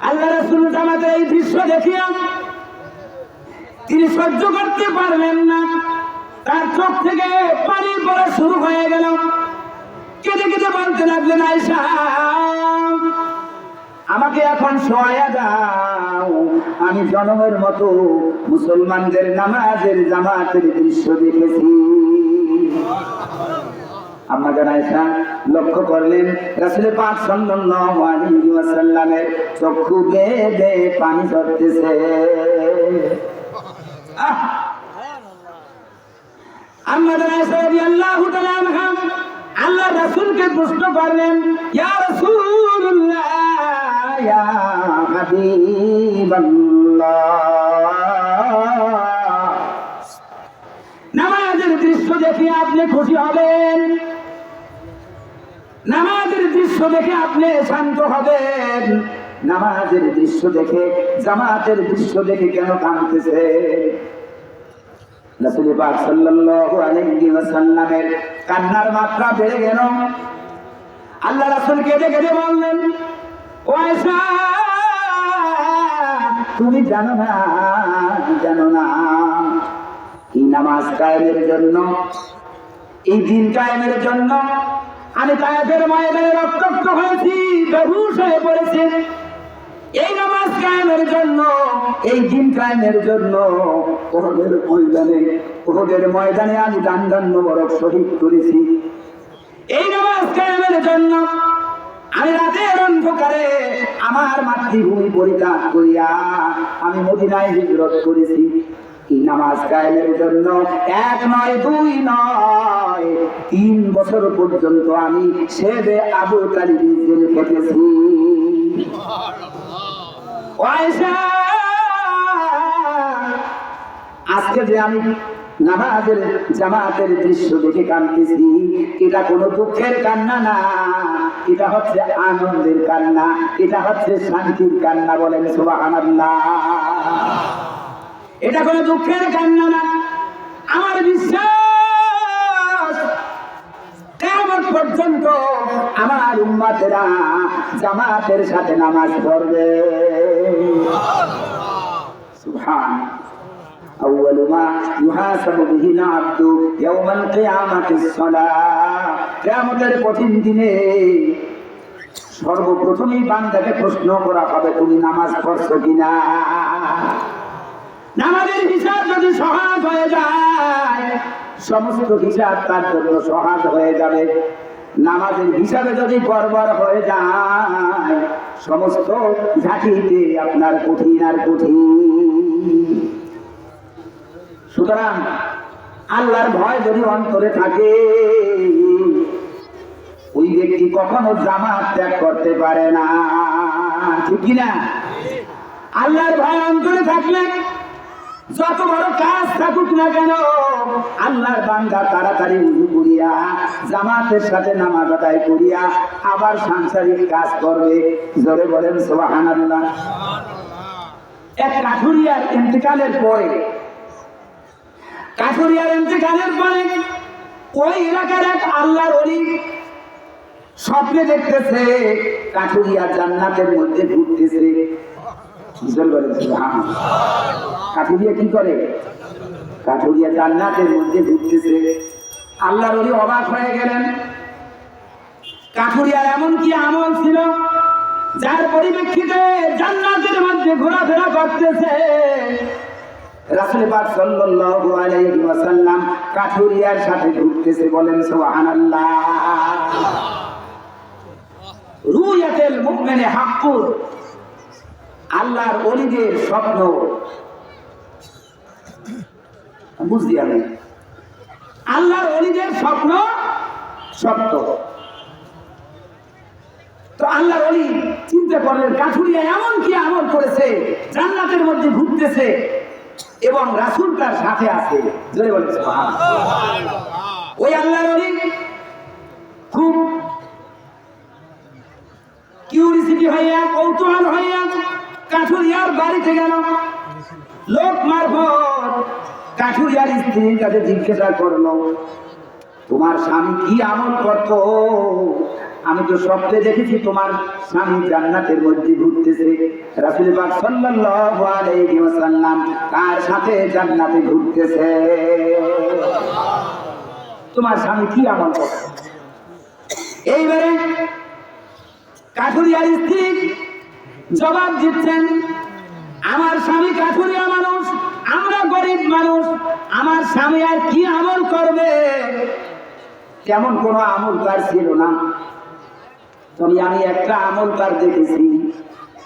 আল্লাহ রাসূল জামাতে এই দৃশ্য দেখিয়া তিনি সহ্য করতে পারলেন না, তার চোখ থেকে পানি পড়া শুরু হয়ে গেল। কেঁদে কেঁদে বলতে লাগলেন, আয়েশা, আমাকে এখন শোয়া দাও, আমি জনমের মতো মুসলমানদের নামাজের জামাতের দৃশ্য দেখেছি। আম্মা জান আয়েশা লক্ষ্য করলেন রাসূল পাক সাল্লাল্লাহু আলাইহি ওয়াসাল্লামের চক্ষু বেয়ে বেয়ে পানি ঝরতেছে। আম্মা জান আয়েশা রাদিয়াল্লাহু তাআলা আনহা আল্লাহ রাসূলকে প্রশ্ন করলেন, ইয়া রাসূলুল্লাহ, ইয়া হাবিবাল্লাহ, নামাজের দৃশ্য দেখে আপনি খুশি হবেন, নামাজের দৃশ্য দেখে আপনি শান্ত হবেন, নামাজের দৃশ্য দেখে, জামাতের দৃশ্য দেখে কেন কাঁদতেছে? রাসূল পাক সাল্লাল্লাহু আলাইহি ওয়াসাল্লামের কান্নার মাত্রা বেড়ে গেল। আল্লাহ রাসূল কেঁদে কেঁদে বললেন, ও আয়েশা, তুমি জানো না এই নামাজ কায়েমের জন্য, এই দিন কায়েমের জন্য আমি তায়েফের ময়দানে রক্তাক্ত হয়েছি, বেহুশ হয়ে পড়েছি। এই নামাজ কায়েমের জন্য, এই দিন কায়েমের জন্য উহুদের ময়দানে আমি দান মোবারক শহীদ করেছি। এই নামাজ কায়েমের জন্য আমি রাতের অন্ধকারে আমার মাতৃভূমি পরিত্যাগ করিয়া আমি মদিনায় হিজরত করেছি। এই নামাজ কায়েমের জন্য 1 নয় 2 নয় 3 বছর পর্যন্ত আমি শেবে আবু তালিব জেল কেটেছি। আয়েশা, আজকে যে আমি নামাজের জামাতের দৃশ্য দেখে কাঁদতেছি, এটা কোনো দুঃখের কান্না না, এটা হচ্ছে আনন্দের কান্না, এটা হচ্ছে শান্তির কান্না। বলেন সুবহানাল্লাহ। এটা কোনো দুঃখের কান্না না। আমার বিশ্বাস কিয়ামত পর্যন্ত আমার উম্মতেরা জামাতের সাথে নামাজ পড়বে। সুবহানাল্লাহ। أول ما يحاسب به العبد يوم القيامة الصلاة। কিয়ামতের কঠিন দিনে সর্বপ্রথমেই বান্দাকে প্রশ্ন করা হবে, তুমি নামাজ পড়ছো কিনা। নামাজের হিসাব যদি সহজ হয়ে যায়, সমস্ত হিসাব তার জন্য সহজ হয়ে যাবে। নামাজের হিসাবে যদি গড়বড় হয়ে যায়, সমস্ত ঝাঁকিতে আপনার কঠিন আর কঠিন। সুতরাং আল্লাহর ভয় যদি অন্তরে থাকে, ওই ব্যক্তি কখনো জামাত ত্যাগ করতে পারে না, ঠিক কিনা? আল্লাহর ভয় অন্তরে থাকলে যত বড় কাজ থাকুক না কেন, আল্লাহর বান্দা তাড়াতাড়ি উযু করিয়া জামাতের সাথে নামাজ আদায় করিয়া আবার সাংসারিক কাজ করবে। জোরে বলেন সুবহানাল্লাহ। এক কাঠুরিয়ার ইন্তেকালের পরে ওই এলাকার এক আল্লাহর ওলি স্বপ্নে দেখতেছে কাঠুরিয়া জান্নাতের মধ্যে ঘুরতেছে। কাঠুরিয়া কি করে? কাঠুরিয়া জান্নাতের মধ্যে ঘুরতেছে। আল্লাহর ওলি অবাক হয়ে গেলেন। কাঠুরিয়ার এমন কি আমল ছিল যার পরিপ্রেক্ষিতে জান্নাতের মধ্যে ঘোরাফেরা করতেছে? রাসূল পাক সাল্লাল্লাহু আলাইহি ওয়াসাল্লাম কাঠুরিয়ার সাথে ঘুরতেছে। বলেন সুবহানাল্লাহ। রুয়াতুল মুমিনে হাক্কুন, আল্লাহর ওলিদের স্বপ্ন বুঝি আমি, আল্লাহর ওলিদের স্বপ্ন সত্য। তো আল্লাহর ওলি চিন্তা করলেন, কাঠুরিয়া এমন কি আমল করেছে জান্নাতের মধ্যে ঘুরতেছে এবং রাসূল তার সাথে আছে। জোরে বলেন সুবহানাল্লাহ। ওই আল্লাহর ওলি খুব কিউরিসিটি হইয়া, কৌতূহল হইয়া কাঠুরিয়ার বাড়িতে গেল। লোক মারফত কাঠুরিয়ার স্ত্রীর কাছে জিজ্ঞাসা করলো, তোমার স্বামী কি আমল করত? আমি তো স্বপ্নে দেখেছি তোমার স্বামী জান্নাতের মধ্যে ঘুরতেছে। রাসূল পাক সাল্লাল্লাহু আলাইহি ওয়াসাল্লাম তার সাথে জান্নাতে ঘুরতেছে। তোমার স্বামী কি আমল করে? এইবারে কাঠুরিয়ার স্ত্রী জবাব দিচ্ছেন, আমার স্বামী কাঠুরিয়া মানুষ, আমরা গরিব মানুষ, আমার স্বামী আর কি আমল করবে? তেমন কোনো আমল তার ছিল না। তবে আমি একটা আমল তার দেখেছি।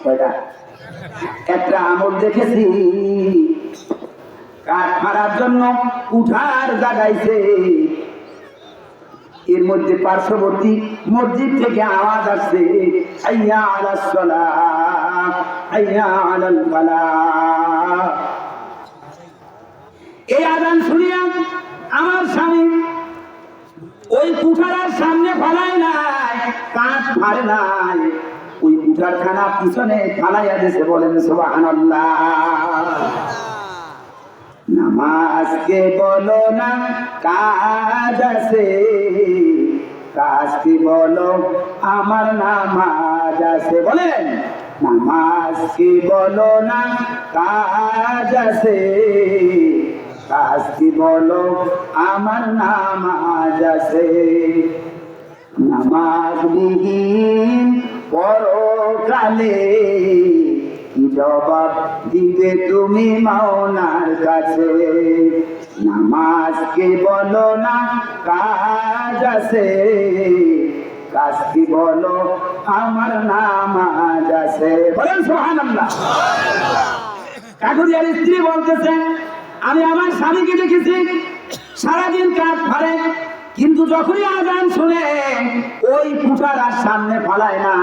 কয়টা? একটা আমল দেখেছি। কাঠ ফাড়ার জন্য উঠার জাগাইছে। এর মধ্যে পার্শ্ববর্তী মসজিদ থেকে আওয়াজ আসছে, হাইয়া আলাস সালাহ, হাইয়া আলাল ফালাহ। এই আযান শুনিয়া আমার স্বামী ওই কুঠারার সামনে ফালায় নাই, কাঠ ফাড়ে নাই, ওই কুঠার খানা পিছনে ফালাইয়া দিয়েছে, বলেন সুবহানাল্লাহ। নামাজকে বলো না কাজ আছে, কাজকে বলো আমার নামাজ আছে। বলেন নামাজকে বলো না কাজ আছে, কাজকে বলো আমার নামাজ আছে। নামাজ বিহীন পরকালে কি জবাব দিবে তুমি মাওলার কাছে? নামাজকে বলো না কাজ আছে, কাজকে বলো আমার নামাজ আছে। বলেন সুবহানাল্লাহ। কাকুরিয়ার স্ত্রী বলতেছেন, আমি আমার স্বামীকে দেখেছি সারাদিন কাজ ফারে, কিন্তু যখনই আজান শুনে ওই পুঠার আর সামনে ফালায় না,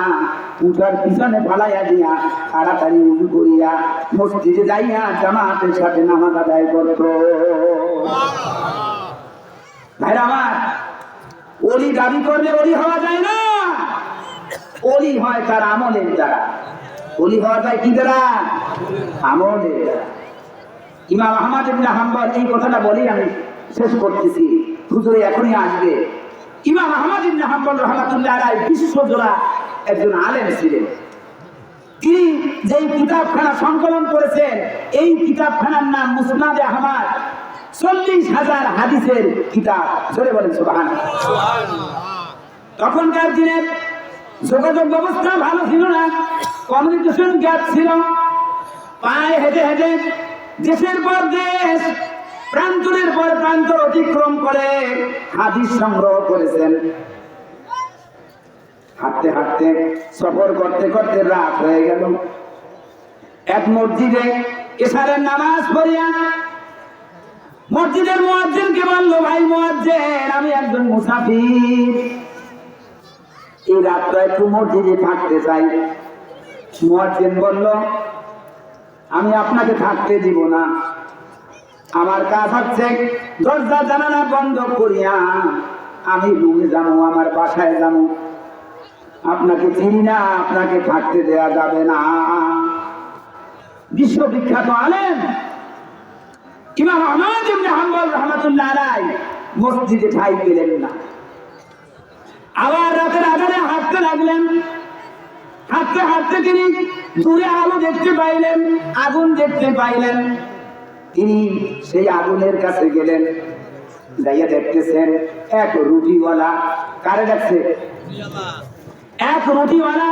পুঠার পিছনে ফালাইয়া দিয়া তাড়াতাড়ি উজু করিয়া মসজিদে যাইয়া জামাতের সাথে নামাজ আদায় করত। ভাইরা আমার, ওলি দাবি করলে ওলি হওয়া যায় না, ওলি হয় তার আমলের দ্বারা। ওলি হওয়া যায় কি দ্বারা? আমলের দ্বারা। ইমাম আহমদ ইবনে হাম্বল এই কথাটা বলেই আমি শেষ করতেছি, হুজুরে এখনই আসবে। ইমাম আহমদ ইবনে হাম্বল রাহমাতুল্লাহ আলাইহি বিশেষজ্ঞরা একজন আলেম ছিলেন। তিনি যেই কিতাবখানা সংকলন করেছেন, এই কিতাবখানার নাম মুসনাদে আহমদ, 40,000 হাদিসের কিতাব। জোরে বলেন সুবহানাল্লাহ। তখনকার দিনের যোগাযোগ ব্যবস্থা ভালো ছিল না, কমিউনিকেশন গ্যাপ ছিল। পায়ে হেঁটে হেঁটে দেশের পর দেশ, প্রান্তরের পর প্রান্তর অতিক্রম করে হাদিস সংগ্রহ করেছেন। হাঁটতে হাঁটতে সফর করতে করতে রাত হয়ে গেল। এক মসজিদে এশারের নামাজ পড়িয়া মসজিদের মুয়াজ্জিনকে বলল, ভাই মুয়াজ্জিন, আমি একজন মুসাফির, এই রাতটা একটু মসজিদে থাকতে চাই। মুয়াজ্জিন বলল, আমি আপনাকে থাকতে দিব না, আমার কাজ হচ্ছে দরজা জানালা বন্ধ করিয়া আমি রুমে যাবো, আমার বাসায় যাবো, আপনাকে চিনি না, আপনাকে থাকতে দেয়া যাবে না। বিশ্ববিখ্যাত আলেম ইমাম আহমদ ইবনে হাম্বল রাহমাতুল্লাহ আলাইহি মসজিদে ঠাই পেলেন না। আবার রাতের আধারে হাঁটতে লাগলেন। হাঁটতে হাঁটতে তিনি দূরে আলো দেখতে পাইলেন, আগুন দেখতে পাইলেন। তিনি সেই আগুনের কাছে গেলেন, যাইয়া দেখতেছেন এক রুটিওয়ালা, কারে দেখছে? এক রুটিওয়ালা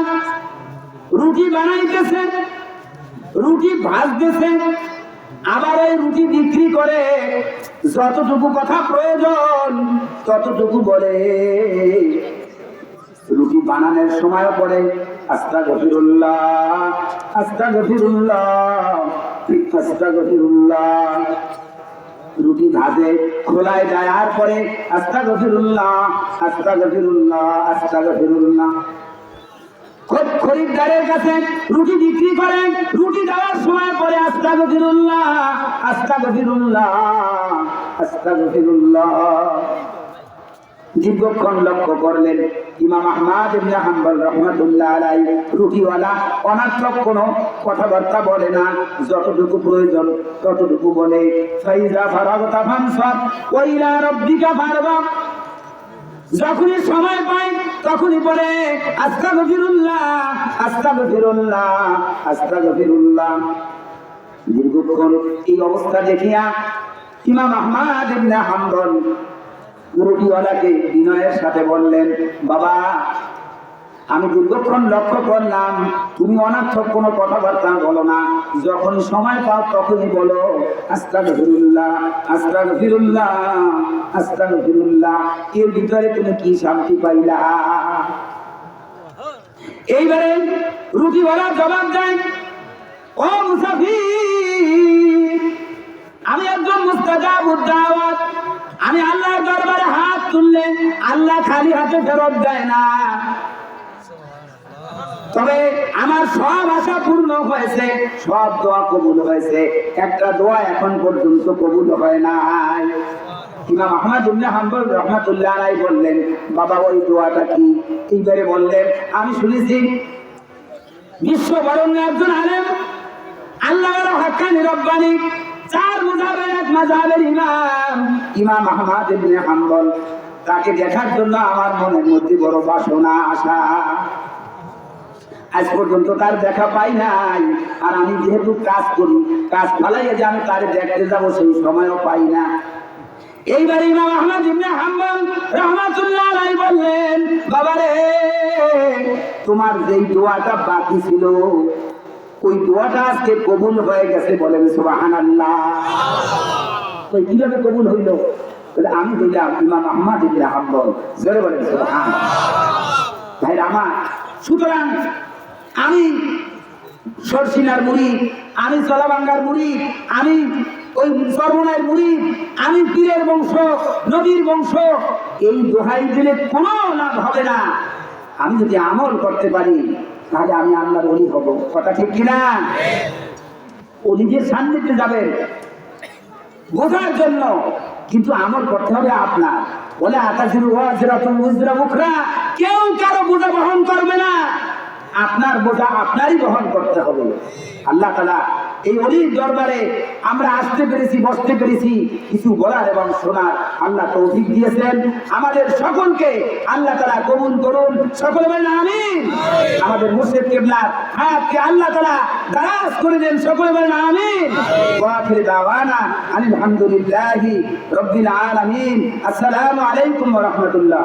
রুটি বানাইতেছেন, রুটি ভাজতেছেন, আবার এই রুটি বিক্রি করে যতটুকু কথা প্রয়োজন ততটুকু বলে। রুটি বানানোর সময় পড়ে আস্তাগফিরুল্লাহ, আস্তাগফিরুল্লাহ, আস্তাগফিরুল্লাহ। রুটি ভাজে, খোলায় যায়, আর পরে আস্তাগফিরুল্লাহ, আস্তাগফিরুল্লাহ, আস্তাগফিরুল্লাহ। খরিদ্দারের কাছে রুটি বিক্রি করেন, রুটি দেওয়ার সময় পরে আস্তাগফিরুল্লাহ, আস্তাগফিরুল্লাহ, আস্তাগফিরুল্লাহ। দীর্ঘক্ষণ লক্ষ্য করলেন ইমাম আহমদ ইবনে হাম্বল রাহমাতুল্লাহ আলাইহি রুটিওয়ালা অনার্থক কোনো কথাবার্তা বলে না, যতটুকু প্রয়োজন ততটুকু বলে। ফাইজা ফারাগতা ফানসাব ওয়া ইলা রাব্বিকা ফারগাব। যখনই সময় পায় তখনই বলে আস্তাগফিরুল্লাহ, আস্তাগফিরুল্লাহ, আস্তাগফিরুল্লাহ। দীর্ঘক্ষণ এই অবস্থা দেখিয়া ইমাম আহমদ ইবনে হাম্বল রুটিওয়ালাকে বিনয়ের সাথে বললেন, বাবা, আমি দীর্ঘক্ষণ লক্ষ্য করলাম তুমি অনার্থক কোনো কথাবার্তা বলো না, যখন সময় পাও তখনই বলো আস্তাগফিরুল্লাহ, আস্তাগফিরুল্লাহ, আস্তাগফিরুল্লাহ। এর ভিতরে তুমি কি শান্তি পাইলা? এইবারে রুটিওয়ালা জবাব দেয়, ও মুসাফির, আমি একজন মুস্তাজাবুদ দাওয়াত, আমি আল্লাহর দরবারে হাত তুললে আল্লাহ খালি হাতে ফেরত দেয় না। তবে আমার সব আশা পূর্ণ হয়েছে, সব দোয়া কবুল হয়েছে, একটা দোয়া এখন পর্যন্ত কবুল হয় নাই। ইমাম আহমদ ইবনে হাম্বল রাহমাতুল্লাহ আলাইহি বললেন, বাবা ওই দোয়াটা কি? এইবারে বললেন, আমি শুনেছি বিশ্ব বরণ্য একজন আলেম, আল্লাহর হাক্কানি রব্বানি, চার মাযহাবের এক মাযহাবের ইমাম, ইমাম আহমদ ইবনে হাম্বল। তাকে দেখার জন্য আমার মনের মধ্যে বড় বাসনা, আশা। আজ পর্যন্ত তার দেখা পাই নাই। আর আমি যেহেতু কাজ করি, কাজ ফালাইয়া যে আমি তার দেখতে যাবো সেই সময়ও পাই না। এইবার ইমাম আহমদ ইবনে হাম্বল রাহমাতুল্লাহ আলাইহি বললেন, বাবারে, তোমার যেই দোয়াটা বাকি ছিল ওই দোয়াটা আজকে কবুল হয়ে গেছে, বলেন সুবহানাল্লাহ। তো কিভাবে কবুল হইল? আমি হইলাম ইমাম আহমদ ইবনে হাম্বল, জোরে বলেন সুবহানাল্লাহ। ভাই আমার, সুতরাং আমি সরসিনার মুরিদ, আমি চলাবাঙ্গার মুরিদ, আমি ওই সর্বনায়ের মুরিদ, আমি পীরের বংশ, নবীর বংশ। এই দোহাই দিলে কোনো লাভ হবে না। আমি যদি আমল করতে পারি তাহলে আমি আল্লাহর ওলি হব। কথা ঠিক কিনা? ওলিদের সান্নিধ্যে যাবেন বোঝার জন্য, কিন্তু আমল করতে হবে আপনার। বলে আতাজিরু ওয়াজরাতুল উজরা মুখরা, কেউ কারো বোঝা বহন করবে না, আপনার বোঝা আপনারই বহন করতে হবে। আল্লাহ তাআলা এই ওলির দরবারে আমরা আসতে পেরেছি, বসতে পেরেছি, কিছু বলার এবং শোনার আল্লাহ তৌফিক দিয়েছেন। আমাদের সকলকে আল্লাহ তাআলা কবুল করুন, সকলে বলেন আমিন। আমাদের মুর্শিদ কিবলার হায়াতকে আল্লাহ তাআলা দারাজ করে দেন, সকলে বলেন আমিন। ওয়া আখিরু দাওয়ানা আলহামদুলিল্লাহি রাব্বিল আলামিন। আসসালামু আলাইকুম ওয়া রাহমাতুল্লাহ।